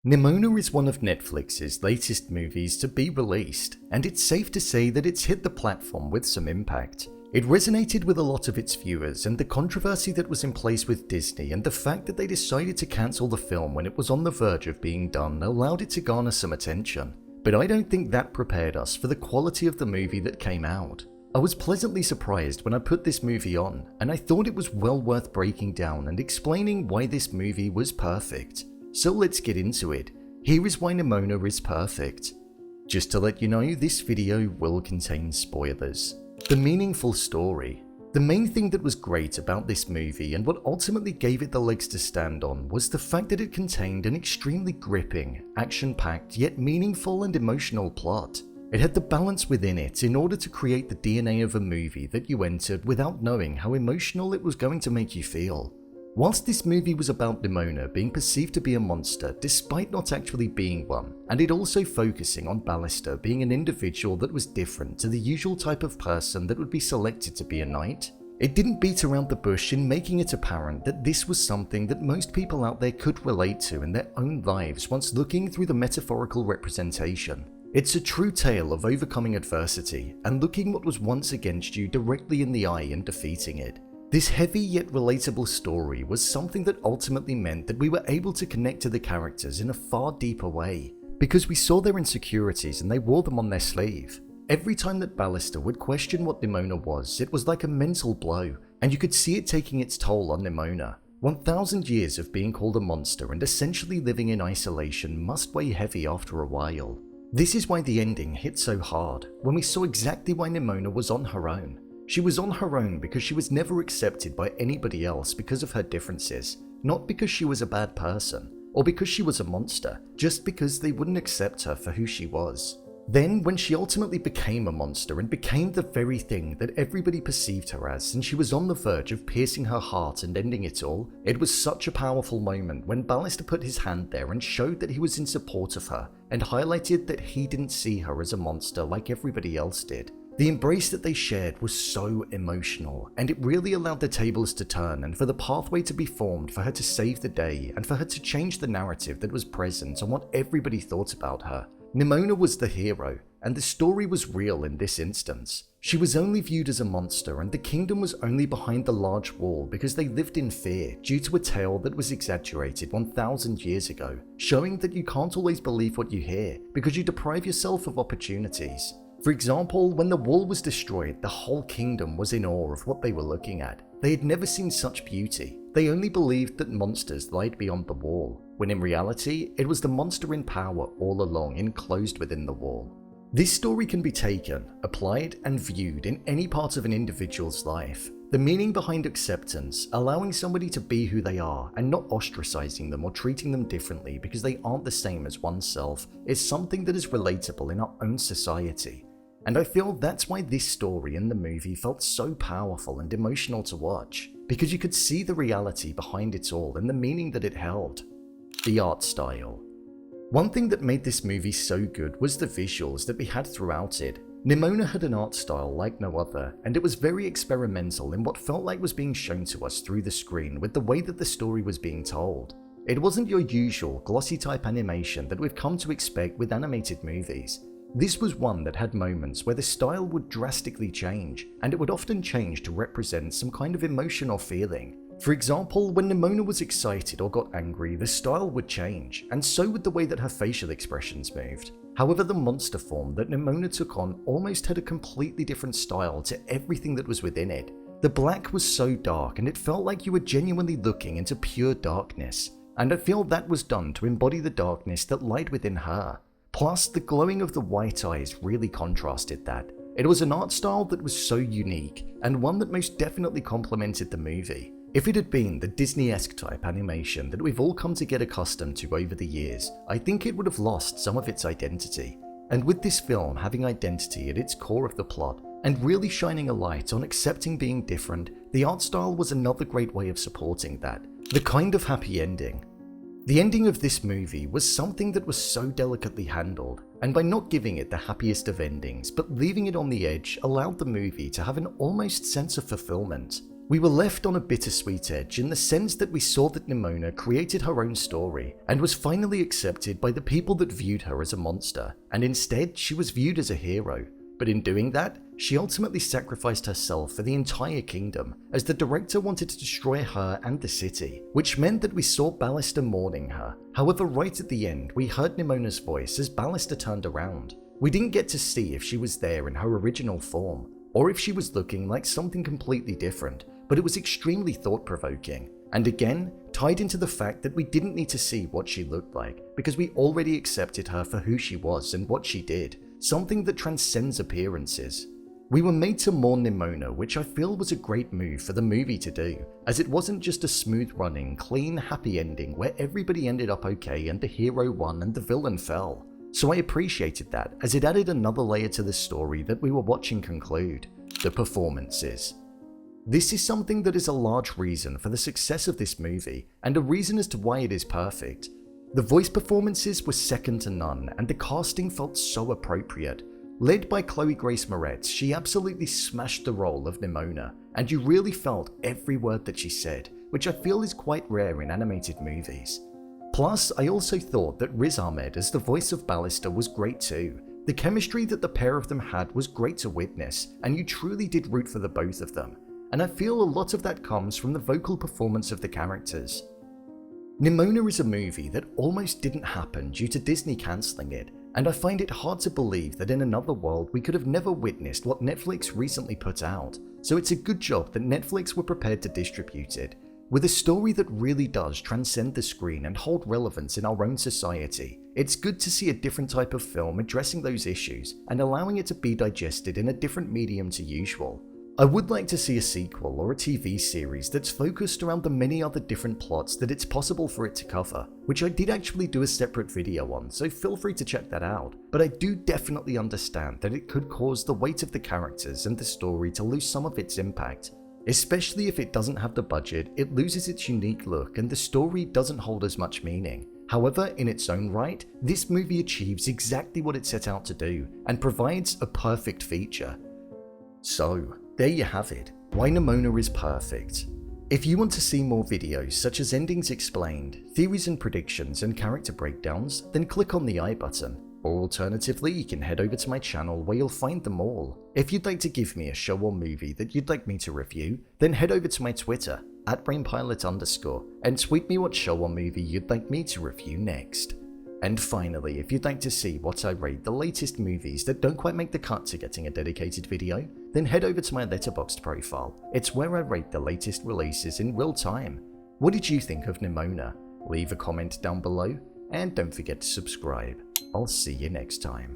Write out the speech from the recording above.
Nimona is one of Netflix's latest movies to be released, and it's safe to say that it's hit the platform with some impact. It resonated with a lot of its viewers, and the controversy that was in place with Disney and the fact that they decided to cancel the film when it was on the verge of being done allowed it to garner some attention. But I don't think that prepared us for the quality of the movie that came out. I was pleasantly surprised when I put this movie on, and I thought it was well worth breaking down and explaining why this movie was perfect. So let's get into it. Here is why Nimona is perfect. Just to let you know, this video will contain spoilers. The meaningful story. The main thing that was great about this movie and what ultimately gave it the legs to stand on was the fact that it contained an extremely gripping, action-packed yet meaningful and emotional plot. It had the balance within it in order to create the DNA of a movie that you entered without knowing how emotional it was going to make you feel. Whilst this movie was about Nimona being perceived to be a monster despite not actually being one, and it also focusing on Ballister being an individual that was different to the usual type of person that would be selected to be a knight, it didn't beat around the bush in making it apparent that this was something that most people out there could relate to in their own lives once looking through the metaphorical representation. It's a true tale of overcoming adversity and looking what was once against you directly in the eye and defeating it. This heavy yet relatable story was something that ultimately meant that we were able to connect to the characters in a far deeper way, because we saw their insecurities and they wore them on their sleeve. Every time that Ballister would question what Nimona was, it was like a mental blow, and you could see it taking its toll on Nimona. 1,000 years of being called a monster and essentially living in isolation must weigh heavy after a while. This is why the ending hit so hard, when we saw exactly why Nimona was on her own. She was on her own because she was never accepted by anybody else because of her differences, not because she was a bad person, or because she was a monster, just because they wouldn't accept her for who she was. Then, when she ultimately became a monster and became the very thing that everybody perceived her as, and she was on the verge of piercing her heart and ending it all, it was such a powerful moment when Ballister put his hand there and showed that he was in support of her, and highlighted that he didn't see her as a monster like everybody else did. The embrace that they shared was so emotional, and it really allowed the tables to turn and for the pathway to be formed for her to save the day and for her to change the narrative that was present on what everybody thought about her. Nimona was the hero, and the story was real in this instance. She was only viewed as a monster, and the kingdom was only behind the large wall because they lived in fear due to a tale that was exaggerated 1,000 years ago, showing that you can't always believe what you hear because you deprive yourself of opportunities. For example, when the wall was destroyed, the whole kingdom was in awe of what they were looking at. They had never seen such beauty. They only believed that monsters lied beyond the wall, when in reality, it was the monster in power all along enclosed within the wall. This story can be taken, applied, and viewed in any part of an individual's life. The meaning behind acceptance, allowing somebody to be who they are and not ostracizing them or treating them differently because they aren't the same as oneself, is something that is relatable in our own society. And I feel that's why this story in the movie felt so powerful and emotional to watch, because you could see the reality behind it all and the meaning that it held. The art style. One thing that made this movie so good was the visuals that we had throughout it. Nimona had an art style like no other, and it was very experimental in what felt like was being shown to us through the screen with the way that the story was being told. It wasn't your usual glossy type animation that we've come to expect with animated movies. This was one that had moments where the style would drastically change, and it would often change to represent some kind of emotion or feeling. For example, when Nimona was excited or got angry, the style would change, and so would the way that her facial expressions moved. However, the monster form that Nimona took on almost had a completely different style to everything that was within it. The black was so dark, and it felt like you were genuinely looking into pure darkness, and I feel that was done to embody the darkness that lied within her. Plus, the glowing of the white eyes really contrasted that. It was an art style that was so unique, and one that most definitely complemented the movie. If it had been the Disney-esque type animation that we've all come to get accustomed to over the years, I think it would have lost some of its identity. And with this film having identity at its core of the plot, and really shining a light on accepting being different, the art style was another great way of supporting that. The kind of happy ending. The ending of this movie was something that was so delicately handled, and by not giving it the happiest of endings but leaving it on the edge allowed the movie to have an almost sense of fulfillment. We were left on a bittersweet edge in the sense that we saw that Nimona created her own story and was finally accepted by the people that viewed her as a monster, and instead she was viewed as a hero. But in doing that, she ultimately sacrificed herself for the entire kingdom, as the director wanted to destroy her and the city, which meant that we saw Ballister mourning her. However, right at the end, we heard Nimona's voice as Ballister turned around. We didn't get to see if she was there in her original form, or if she was looking like something completely different, but it was extremely thought-provoking, and again, tied into the fact that we didn't need to see what she looked like, because we already accepted her for who she was and what she did, something that transcends appearances. We were made to mourn Nimona, which I feel was a great move for the movie to do, as it wasn't just a smooth-running, clean, happy ending where everybody ended up okay and the hero won and the villain fell. So I appreciated that, as it added another layer to the story that we were watching conclude: the performances. This is something that is a large reason for the success of this movie, and a reason as to why it is perfect. The voice performances were second to none, and the casting felt so appropriate. Led by Chloe Grace Moretz, she absolutely smashed the role of Nimona, and you really felt every word that she said, which I feel is quite rare in animated movies. Plus, I also thought that Riz Ahmed as the voice of Ballister was great too. The chemistry that the pair of them had was great to witness, and you truly did root for the both of them. And I feel a lot of that comes from the vocal performance of the characters. Nimona is a movie that almost didn't happen due to Disney cancelling it, and I find it hard to believe that in another world we could have never witnessed what Netflix recently put out, so it's a good job that Netflix were prepared to distribute it, with a story that really does transcend the screen and hold relevance in our own society. It's good to see a different type of film addressing those issues and allowing it to be digested in a different medium to usual. I would like to see a sequel or a TV series that's focused around the many other different plots that it's possible for it to cover, which I did actually do a separate video on, so feel free to check that out. But I do definitely understand that it could cause the weight of the characters and the story to lose some of its impact. Especially if it doesn't have the budget, it loses its unique look and the story doesn't hold as much meaning. However, in its own right, this movie achieves exactly what it set out to do and provides a perfect feature. So, there you have it, why Nimona is perfect. If you want to see more videos such as endings explained, theories and predictions, and character breakdowns, then click on the I button. Or alternatively, you can head over to my channel where you'll find them all. If you'd like to give me a show or movie that you'd like me to review, then head over to my Twitter, @brainpilot_, and tweet me what show or movie you'd like me to review next. And finally, if you'd like to see what I rate the latest movies that don't quite make the cut to getting a dedicated video, then head over to my Letterboxd profile. It's where I rate the latest releases in real time. What did you think of Nimona? Leave a comment down below, and don't forget to subscribe. I'll see you next time.